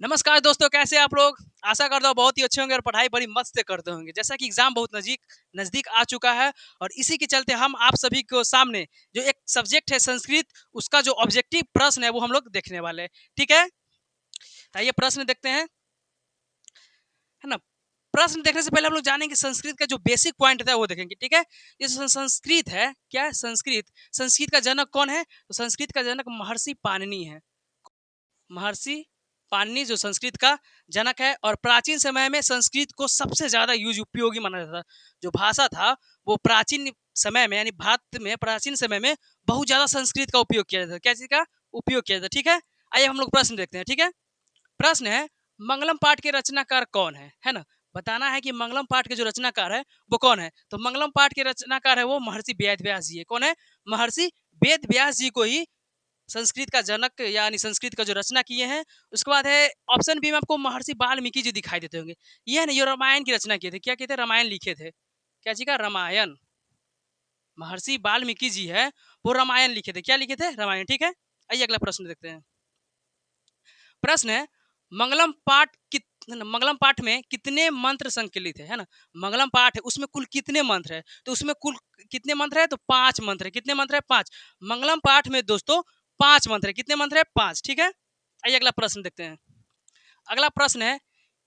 नमस्कार दोस्तों, कैसे हैं आप लोग? आशा करता हूँ बहुत ही अच्छे होंगे और पढ़ाई बड़ी मस्त से करते होंगे। जैसा कि एग्ज़ाम बहुत नज़दीक आ चुका है और इसी के चलते हम आप सभी को सामने जो एक सब्जेक्ट है संस्कृत, उसका जो ऑब्जेक्टिव प्रश्न है वो हम लोग देखने वाले हैं। ठीक है? तो आइए प्रश्न देखते हैं, है ना? प्रश्न देखने से पहले हम लोग जानेंगे संस्कृत का जो बेसिक पॉइंट था वो देखेंगे। ठीक है? ये जो संस्कृत है, क्या है संस्कृत? संस्कृत का जनक कौन है? तो संस्कृत का जनक महर्षि पाणिनि है। महर्षि पाणिनि जो संस्कृत का जनक है और प्राचीन समय में संस्कृत को सबसे ज़्यादा यूज उपयोगी माना जाता था। जो भाषा था वो प्राचीन समय में यानी भारत में प्राचीन समय में बहुत ज़्यादा संस्कृत का उपयोग किया जाता था। क्या चीज़ का उपयोग किया जाता था? ठीक है, आइए हम लोग प्रश्न देखते हैं। ठीक है, प्रश्न है मंगलम पाठ के रचनाकार कौन है ना? बताना है कि मंगलम पाठ के जो रचनाकार है वो कौन है। तो मंगलम पाठ के रचनाकार है वो महर्षि वेद व्यास जी है। कौन है? महर्षि वेद व्यास जी को ही संस्कृत का जनक यानी संस्कृत का जो रचना किए हैं। उसके बाद है ऑप्शन बी में आपको महर्षि वाल्मीकि जी दिखाई देते होंगे। ये है ना, ये रामायण की रचना किए थे। क्या किए थे? रामायण लिखे थे। क्या जी का? रामायण। महर्षि वाल्मीकि जी है वो रामायण लिखे थे। क्या लिखे थे? रामायण। ठीक है, आइए अगला प्रश्न देखते हैं। प्रश्न है मंगलम पाठ में कितने मंत्र संकलित है ना? मंगलम पाठ है उसमें कुल कितने मंत्र है? तो उसमें कुल कितने मंत्र है? तो 5 मंत्र है। कितने मंत्र है? 5। मंगलम पाठ में दोस्तों 5 मंत्र है। कितने मंत्र है? 5। ठीक है, आइए अगला प्रश्न देखते हैं। अगला प्रश्न है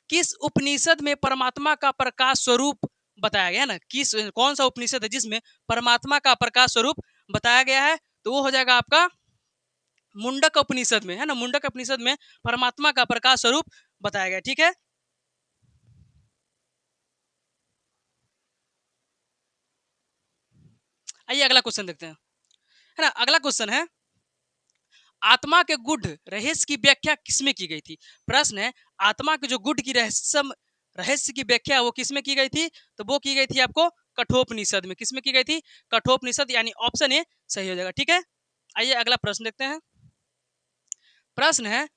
किस उपनिषद में परमात्मा का प्रकाश स्वरूप बताया गया है ना? किस कौन सा उपनिषद है जिसमें परमात्मा का प्रकाश स्वरूप बताया गया है? तो वो हो जाएगा आपका मुंडक उपनिषद में, है ना? मुंडक उपनिषद में परमात्मा का प्रकाश स्वरूप बताया गया। ठीक है, आइए अगला क्वेश्चन देखते हैं, है ना? अगला क्वेश्चन है आत्मा के गुड रहस्य की व्याख्या किसमें की गई थी? प्रश्न है आत्मा के जो गुड की रहस्य की व्याख्या वो किसमें की गई थी? तो वो की गई थी आपको कठोपनिषद में। किसमें की गई थी? कठोपनिषद, यानी ऑप्शन ए सही हो जाएगा। ठीक है, आइए अगला प्रश्न देखते हैं। प्रश्न है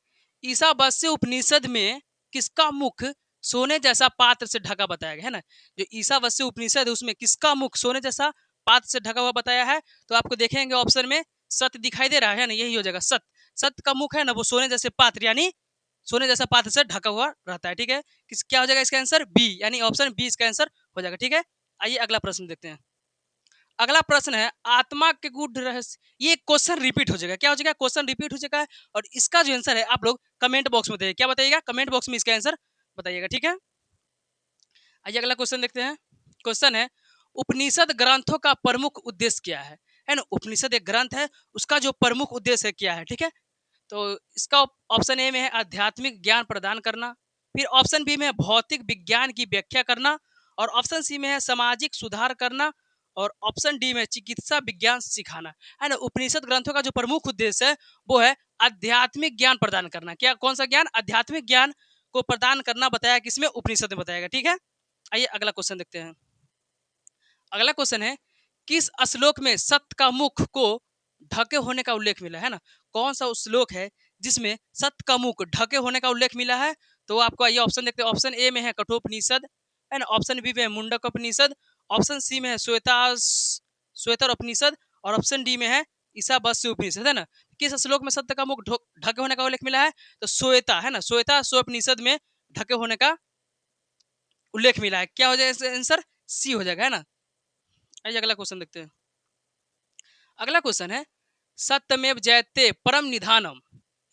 ईशावास्य उपनिषद में किसका मुख सोने जैसा पात्र से ढका बताया गया है ना? जो ईशावास्य उपनिषद है उसमें किसका मुख सोने जैसा पात्र से ढका हुआ बताया है? तो आपको देखेंगे ऑप्शन में सत्य दिखाई दे रहा है ना, यही हो जाएगा सत्य। सत्य का मुख है ना वो सोने जैसे पात्र यानी सोने जैसा पात्र से ढका हुआ रहता है। ठीक है, किस क्या हो जाएगा इसका आंसर? बी, यानी ऑप्शन बी इसका आंसर हो जाएगा। ठीक है, आइए अगला प्रश्न देखते हैं। अगला प्रश्न है आत्मा के गूढ़ रहस्य। ये क्वेश्चन रिपीट हो जाएगा। क्या हो जाएगा? क्वेश्चन रिपीट हो जाएगा और इसका जो आंसर है आप लोग कमेंट बॉक्स में बताइए। क्या बताइएगा? कमेंट बॉक्स में इसका आंसर बताइएगा। ठीक है, आइए अगला क्वेश्चन देखते हैं। क्वेश्चन है उपनिषद ग्रंथों का प्रमुख उद्देश्य क्या है ना? उपनिषद एक ग्रंथ है, उसका जो प्रमुख उद्देश्य क्या है? ठीक है, तो इसका ऑप्शन ए में है आध्यात्मिक ज्ञान प्रदान करना, फिर ऑप्शन बी में है भौतिक विज्ञान की व्याख्या करना, और ऑप्शन सी में है सामाजिक सुधार करना, और ऑप्शन डी में चिकित्सा विज्ञान सिखाना। है ना? उपनिषद ग्रंथों का जो प्रमुख उद्देश्य है वो है आध्यात्मिक ज्ञान प्रदान करना। क्या कौन सा ज्ञान? आध्यात्मिक ज्ञान को प्रदान करना बताया किसमें? उपनिषद में बताया गया। ठीक है, आइए अगला क्वेश्चन देखते हैं। अगला क्वेश्चन है किस श्लोक में सत्य का मुख को ढके होने का उल्लेख मिला है ना? कौन सा श्लोक है जिसमें सत्य का मुख ढके होने का उल्लेख मिला है? तो आपको ये ऑप्शन देखते हैं। ऑप्शन ए में है कठोपनिषद, है ना? ऑप्शन बी में है मुंडक उपनिषद, ऑप्शन सी में है श्वेतर उपनिषद, और ऑप्शन डी में है ईशावास्य उपनिषद, है ना? किस श्लोक में सत्य का मुख ढके होने का उल्लेख मिला है? तो श्वेता, है ना? श्वेता स्वोपनिषद में ढके होने का उल्लेख मिला है। क्या हो जाएगा आंसर? सी हो जाएगा, है ना? आइए अगला क्वेश्चन देखते हैं। अगला क्वेश्चन है सत्यमेव जयते परम निधानम,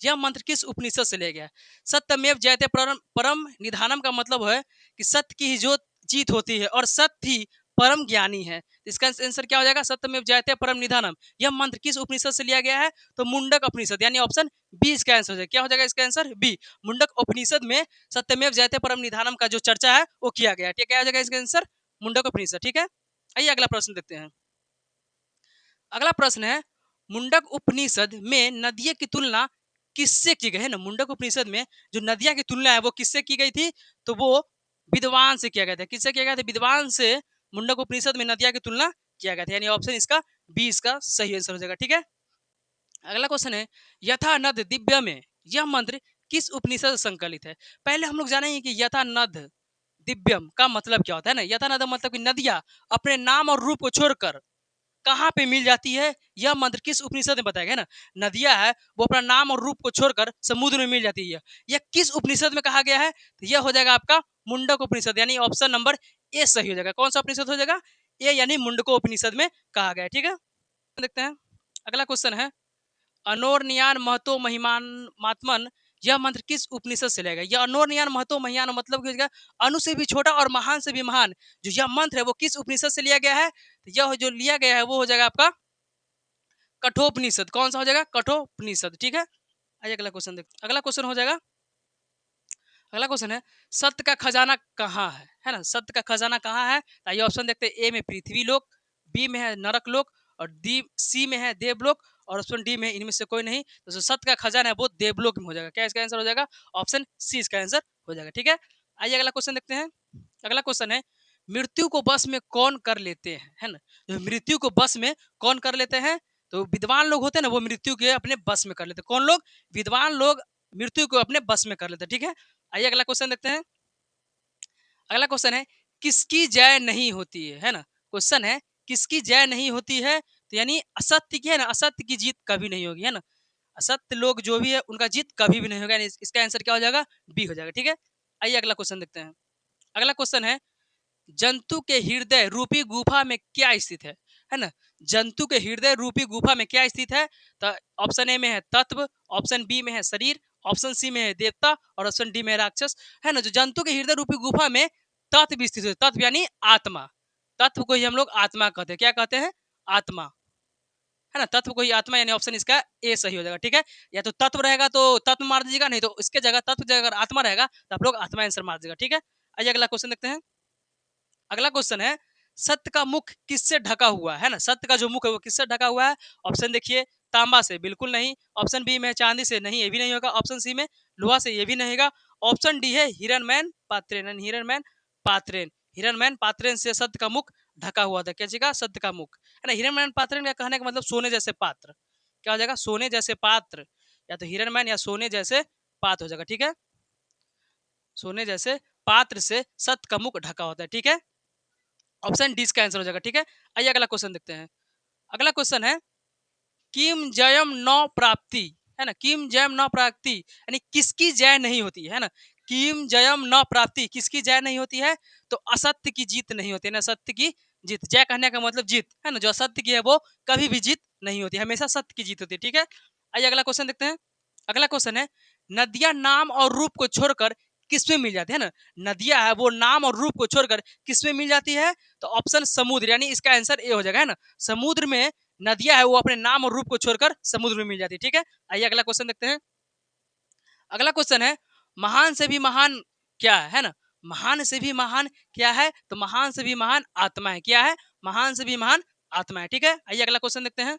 यह मंत्र किस उपनिषद से लिया गया है? सत्यमेव जयते परम परम निधानम का मतलब है कि सत्य की ही जो जीत होती है और सत्य ही परम ज्ञानी है। इसका आंसर क्या हो जाएगा? सत्यमेव जयते परम निधानम, यह मंत्र किस उपनिषद से लिया गया है? तो मुंडक उपनिषद, यानी ऑप्शन बी इसका आंसर हो जाएगा। क्या हो जाएगा इसका आंसर? बी, मुंडक उपनिषद में सत्यमेव जयते परम निधानम का जो चर्चा है वो किया गया है। ठीक है, क्या हो जाएगा इसका आंसर? मुंडक उपनिषद। ठीक है, आइए अगला प्रश्न देखते हैं। अगला प्रश्न है मुंडक उपनिषद में नदियों की तुलना किससे की गई है ना? मुंडक उपनिषद में जो नदियां की तुलना है वो किससे की गई थी? तो वो विद्वान से किया गया था। किससे किया गया था? विद्वान से मुंडक उपनिषद में नदियां की तुलना किया गया था, यानी ऑप्शन इसका बी इसका सही आंसर हो जाएगा। ठीक है, अगला क्वेश्चन है यथा नद दिव्य में यह मंत्र किस उपनिषद से संकलित है? पहले हम लोग जानेंगे कि यथा नद दिव्यम का मतलब क्या होता है ना? यथा नद मतलब कि नदियां अपने नाम और रूप को छोड़कर कहाँ पे मिल जाती है, यह मंत्र किस उपनिषद में बताया गया है ना। नदियां है वो अपना नाम और रूप को छोड़कर समुद्र में मिल जाती है, यह किस उपनिषद में कहा गया है, तो यह हो जाएगा आपका मुंडक उपनिषद, यानी ऑप्शन नंबर ए सही हो जाएगा। कौन सा उपनिषद हो जाएगा, ए यानी मुंडको उपनिषद में कहा गया है। ठीक है, देखते हैं अगला क्वेश्चन है, अनोरनियान महतो महिमान मात्मन, यह मंत्र किस उपनिषद से लिया गया। यह अनोरनियान महतो महियान मतलब क्या हो जाएगा, अनु से भी छोटा और महान से भी महान, जो यह मंत्र है वो किस उपनिषद से लिया गया है, तो यह जो लिया गया है वो हो जाएगा आपका कठोपनिषद। कौन सा हो जाएगा, कठोपनिषद। ठीक है, आइए अगला क्वेश्चन देखते, अगला क्वेश्चन हो जाएगा, अगला क्वेश्चन है, सत्य का खजाना कहाँ है ना, सत्य का खजाना कहाँ है, तो आइए ऑप्शन देखते हैं, ए में पृथ्वी लोक, बी में है नरक लोक, और डी सी में है देवलोक, और ऑप्शन डी में इनमें से कोई नहीं, तो जो सत्य का खजाना है वो देवलोक में हो जाएगा। क्या इसका आंसर हो जाएगा, ऑप्शन सी इसका आंसर हो जाएगा। ठीक है, आइए अगला क्वेश्चन देखते हैं, अगला क्वेश्चन है, मृत्यु को बस में कौन कर लेते हैं, है ना, जो मृत्यु को बस में कौन कर लेते हैं, तो विद्वान लोग होते हैं ना वो मृत्यु के अपने बस में कर लेते हैं। कौन लोग, विद्वान लोग मृत्यु को अपने बस में कर लेते हैं। ठीक है, आइए अगला क्वेश्चन देखते हैं, अगला क्वेश्चन है, किसकी जय नहीं होती है ना, क्वेश्चन है किसकी जय नहीं होती है, तो यानी असत्य की है ना, असत्य की जीत कभी नहीं होगी, है ना, असत्य लोग जो भी है उनका जीत कभी भी नहीं होगा, यानी इसका आंसर क्या हो जाएगा, बी हो जाएगा। ठीक है, आइए अगला क्वेश्चन देखते हैं, अगला क्वेश्चन है, जंतु के हृदय रूपी गुफा में क्या स्थित है ना, जंतु के हृदय रूपी गुफा में क्या स्थित है, तो ऑप्शन ए में है तत्व, ऑप्शन बी में है शरीर, ऑप्शन सी में है देवता, और ऑप्शन डी में है राक्षस, है ना, जो जंतु के हृदय रूपी गुफा में तत्व स्थित है, तत्व यानी आत्मा, तत्व को ही हम लोग आत्मा कहते हैं, क्या कहते हैं, आत्मा, है ना, तत्व को ही आत्मा, यानी ऑप्शन इसका ए सही हो जाएगा। ठीक है, या तो तत्व रहेगा तो तत्व मार दीजिएगा, नहीं तो इसके जगह तत्व जगह अगर आत्मा रहेगा तो आप लोग आत्मा आंसर मार दीजिएगा। ठीक है, आइए अगला क्वेश्चन देखते हैं, अगला क्वेश्चन है, सत्य का मुख किससे ढका हुआ है ना, सत्य का जो मुख है वो किससे ढका हुआ है, ऑप्शन देखिए, तांबा से, बिल्कुल नहीं, ऑप्शन बी में चांदी से, नहीं ये भी नहीं होगा, ऑप्शन सी में लोहा से, ये भी नहीं होगा, ऑप्शन डी है हिरणमैन पात्रेन, हिरणमैन पात्रेन, हिरणमैन पात्रेन से सत्य का मुख ढका हुआ था। क्या चीज, सत्य का मुख, है ना, हिरणमैन पात्रेन का कहने का मतलब सोने जैसे पात्र, क्या हो जाएगा, सोने जैसे पात्र, या तो हिरणमैन या सोने जैसे पात्र हो जाएगा। ठीक है, सोने जैसे पात्र से सत्य का मुख ढका होता है। ठीक है, ऑप्शन डी इसका आंसर हो जाएगा। ठीक है, आइए अगला क्वेश्चन देखते हैं, अगला क्वेश्चन है, किम जयम नौ प्राप्ति, है ना, किम जयम नौ प्राप्ति यानी किसकी जय नहीं होती है ना, किम जयम नौ प्राप्ति किसकी जय नहीं होती है, तो असत्य की जीत नहीं होती है ना, सत्य की जीत, जय कहने का मतलब जीत, है ना, जो असत्य की है वो कभी भी जीत नहीं होती, हमेशा सत्य की जीत होती है। ठीक है, आइए अगला क्वेश्चन देखते हैं, अगला क्वेश्चन है, नदियां नाम और रूप को छोड़कर किसमें मिल जाती है ना, नदियां है वो नाम और रूप को छोड़कर किसमें मिल जाती है, तो ऑप्शन समुद्र, यानी इसका आंसर ए हो जाएगा, है ना, समुद्र में नदियां है वो अपने नाम और रूप को छोड़कर समुद्र में मिल जाती है। ठीक है, आइए अगला क्वेश्चन देखते हैं, अगला क्वेश्चन है, महान से भी महान क्या है ना, महान से भी महान क्या है, तो महान से भी महान आत्मा है, क्या है, महान से भी महान आत्मा है। ठीक है, आइए अगला क्वेश्चन देखते हैं,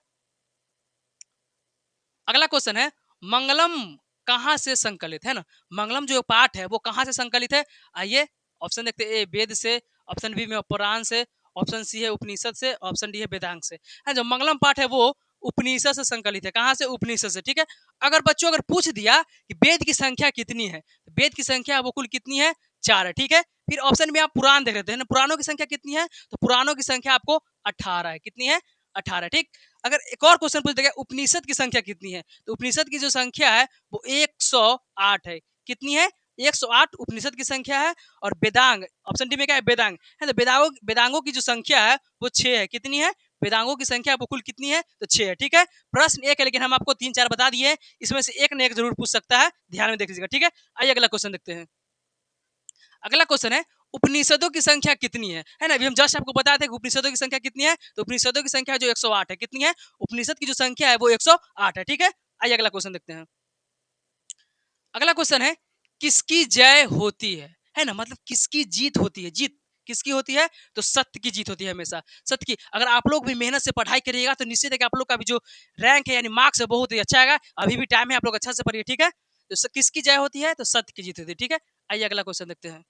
अगला क्वेश्चन है, मंगलम कहाँ से संकलित है ना, मंगलम जो पाठ है वो कहाँ से संकलित है, आइए ऑप्शन देखते हैं, ए वेद से, ऑप्शन बी में पुराण से, ऑप्शन सी है उपनिषद से, ऑप्शन डी है वेदांग से, है जो मंगलम पाठ है वो उपनिषद से संकलित है, कहाँ से, उपनिषद से। ठीक है, अगर बच्चों अगर पूछ दिया कि वेद की संख्या कितनी है, तो वेद की संख्या वो कुल कितनी है, 4 है। ठीक है, फिर ऑप्शन में आप पुराण देख लेते हैं, पुराणों की संख्या कितनी है, तो पुराणों की संख्या आपको 18 है, कितनी है, 18। ठीक, अगर एक और क्वेश्चन पूछ देगा उपनिषद की संख्या कितनी है, तो उपनिषद की जो संख्या है वो 108 है, कितनी है, 108 उपनिषद की संख्या है, और वेदांग ऑप्शन डी में क्या है, वेदांग है, तो वेदांगों की जो संख्या है वो 6 है, कितनी है, वेदांगों की संख्या वो कुल कितनी है, तो 6 है। ठीक है, प्रश्न एक है लेकिन हम आपको 3-4 बता दिए, इसमें से एक न एक जरूर पूछ सकता है, ध्यान में देख लीजिएगा। ठीक है, आइए अगला क्वेश्चन देखते हैं, अगला क्वेश्चन है, उपनिषदों की संख्या कितनी है ना, अभी हम जस्ट आपको बताते हैं कि उपनिषदों की संख्या कितनी है, तो उपनिषदों की संख्या जो 108 है, कितनी है, उपनिषद की जो संख्या है वो 108 है। ठीक है, आइए अगला क्वेश्चन देखते हैं, अगला क्वेश्चन है, किसकी जय होती है ना, मतलब किसकी जीत होती है, जीत किसकी होती है, तो सत्य की जीत होती है, हमेशा सत्य की। अगर आप लोग भी मेहनत से पढ़ाई करिएगा तो निश्चित है कि आप लोग का भी जो रैंक है यानी मार्क्स है बहुत ही अच्छा आएगा, अभी भी टाइम है, आप लोग अच्छा से पढ़िए। ठीक है, तो किसकी जय होती है, तो सत्य की जीत होती है। ठीक है, आइए अगला क्वेश्चन देखते हैं,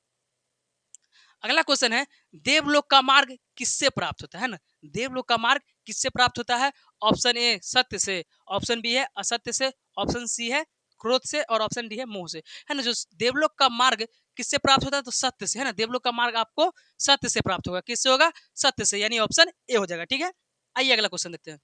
अगला क्वेश्चन है, देवलोक का मार्ग किससे प्राप्त होता है ना, देवलोक का मार्ग किससे प्राप्त होता है, ऑप्शन ए सत्य से, ऑप्शन बी है असत्य से, ऑप्शन सी है क्रोध से, और ऑप्शन डी है मोह से, है ना, जो देवलोक का मार्ग किससे प्राप्त होता है, तो सत्य से, है ना, देवलोक का मार्ग आपको सत्य से प्राप्त होगा, किससे होगा, सत्य से, यानी ऑप्शन ए हो जाएगा। ठीक है, आइए अगला क्वेश्चन देखते हैं।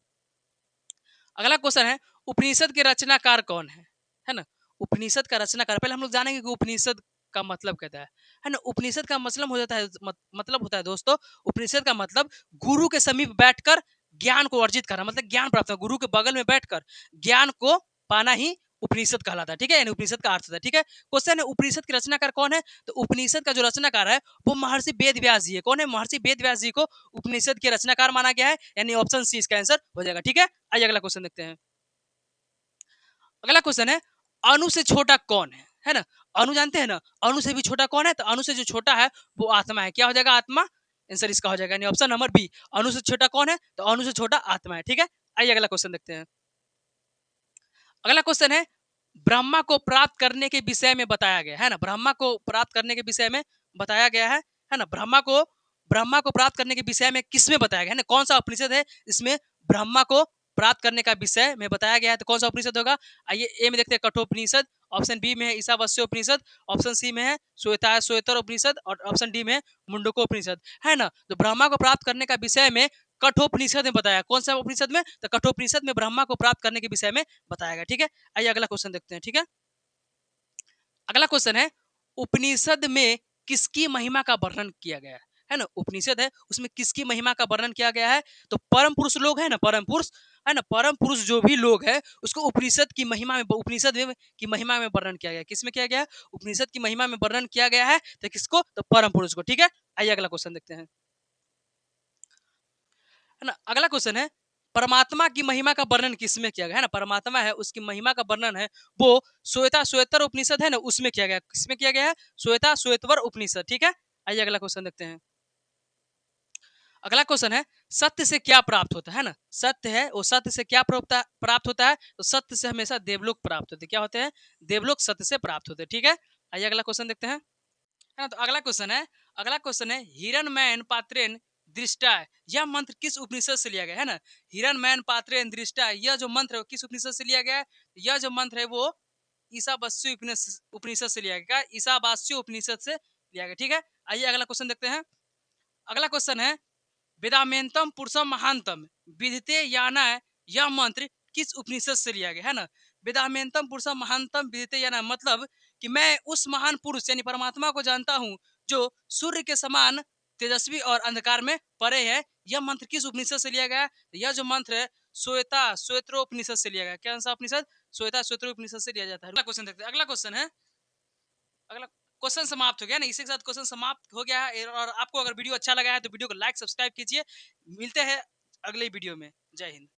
अगला क्वेश्चन है उपनिषद के रचनाकार कौन है ना। उपनिषद का रचनाकार, पहले हम लोग जानेंगे कि उपनिषद का मतलब कहता है ना। उपनिषद का मतलब हो जाता है मतलब होता है दोस्तों, उपनिषद का मतलब गुरु के समीप बैठकर ज्ञान को अर्जित करना, मतलब ज्ञान प्राप्त करना, गुरु के बगल में बैठकर ज्ञान को पाना ही उपनिषद कहलाता है। ठीक है, यानी उपनिषद का अर्थ होता है। ठीक है, क्वेश्चन है उपनिषद के रचनाकार कौन है। तो उपनिषद का जो रचनाकार है वो महर्षि वेद व्यास जी है। कौन है? महर्षि वेद व्यास जी को उपनिषद के रचनाकार माना गया है, यानी ऑप्शन सी इसका आंसर हो जाएगा। ठीक है, आइए अगला क्वेश्चन देखते हैं। अगला क्वेश्चन है अणु से छोटा कौन है ना। अणु जानते हैं ना, अणु से भी छोटा कौन है। तो अणु से जो छोटा है वो आत्मा है। क्या हो जाएगा? आत्मा। आंसर इसका हो जाएगा यानी ऑप्शन नंबर बी, अणु से छोटा कौन है। तो अणु से छोटा आत्मा है। ठीक है, आइए अगला क्वेश्चन देखते हैं। अगला क्वेश्चन है ब्रह्मा को प्राप्त करने के विषय में बताया गया है ना। ब्रह्मा को प्राप्त करने के विषय में बताया गया है ना। ब्रह्मा को प्राप्त करने के विषय में किसमें बताया गया है ना। कौन सा उपनिषद है इसमें ब्रह्मा को प्राप्त करने का विषय में बताया गया है। तो कौन सा उपनिषद होगा? आइए ए में देखते हैं कठोपनिषद, ऑप्शन बी में है ईशावास्य उपनिषद, ऑप्शन सी में है श्वेतर उपनिषद और ऑप्शन डी में है मुंडको उपनिषद है ना। तो ब्रह्मा को प्राप्त करने का विषय में कठोपनिषद में बताया। कौन सा उपनिषद में? तो कठोपनिषद में ब्रह्मा को प्राप्त करने के विषय में बताया गया। ठीक है, आइए अगला क्वेश्चन देखते हैं। ठीक है, अगला क्वेश्चन है उपनिषद में किसकी महिमा का वर्णन किया गया है ना। उपनिषद है उसमें किसकी महिमा का वर्णन किया गया है। तो परम पुरुष लोग है ना, परम पुरुष है ना, परम पुरुष जो भी लोग है उसको उपनिषद की महिमा में, उपनिषद में की महिमा में वर्णन किया गया। किसमें किया गया है? उपनिषद की महिमा में वर्णन किया गया है। तो किसको? तो परम पुरुष को। ठीक है, आइए अगला क्वेश्चन देखते हैं। है ना, अगला क्वेश्चन है परमात्मा की महिमा का वर्णन किसमें किया गया है ना। परमात्मा है उसकी महिमा का वर्णन है वो श्वेतर उपनिषद है ना उसमें किया गया। किसमें किया गया है? श्वेतर उपनिषद। ठीक है, आइए अगला क्वेश्चन देखते हैं। अगला क्वेश्चन है सत्य से क्या प्राप्त होता है ना। सत्य है वो सत्य से क्या प्राप्त होता है। तो सत्य से हमेशा देवलोक प्राप्त होते हैं। क्या होते हैं? देवलोक सत्य से प्राप्त होते हैं। ठीक है, आइए अगला क्वेश्चन देखते हैं। है ना, तो अगला क्वेश्चन है हिरणमयन पात्रेन दृष्टा, यह मंत्र किस उपनिषद से लिया गया है ना। हिरणमयन पात्रेन दृष्टा, यह जो मंत्र है वो किस उपनिषद से लिया गया है। यह जो मंत्र है वो ईशावास्य उपनिषद से लिया गया। ईशावास्य उपनिषद से लिया गया। ठीक है, आइए अगला क्वेश्चन देखते हैं। अगला क्वेश्चन है वेदामेंतम पुरुषम महानतम विदिते याना, यह मंत्र किस उपनिषद से लिया गया है ना। वेदामेंतम पुरुषम महानतम विदिते याना मतलब कि मैं उस महान पुरुष यानी परमात्मा को जानता हूँ जो सूर्य के समान तेजस्वी और अंधकार में परे है। यह मंत्र किस उपनिषद से लिया गया है? यह जो मंत्र है श्वेतरोपनिषद से लिया गया। कौन सा उपनिषद? श्वेतरोपनिषद से लिया जाता है। अगला क्वेश्चन देखते हैं। अगला क्वेश्चन है, अगला क्वेश्चन समाप्त हो गया ना, इसी के साथ क्वेश्चन समाप्त हो गया है। और आपको अगर वीडियो अच्छा लगा है तो वीडियो को लाइक सब्सक्राइब कीजिए। मिलते हैं अगले वीडियो में। जय हिंद।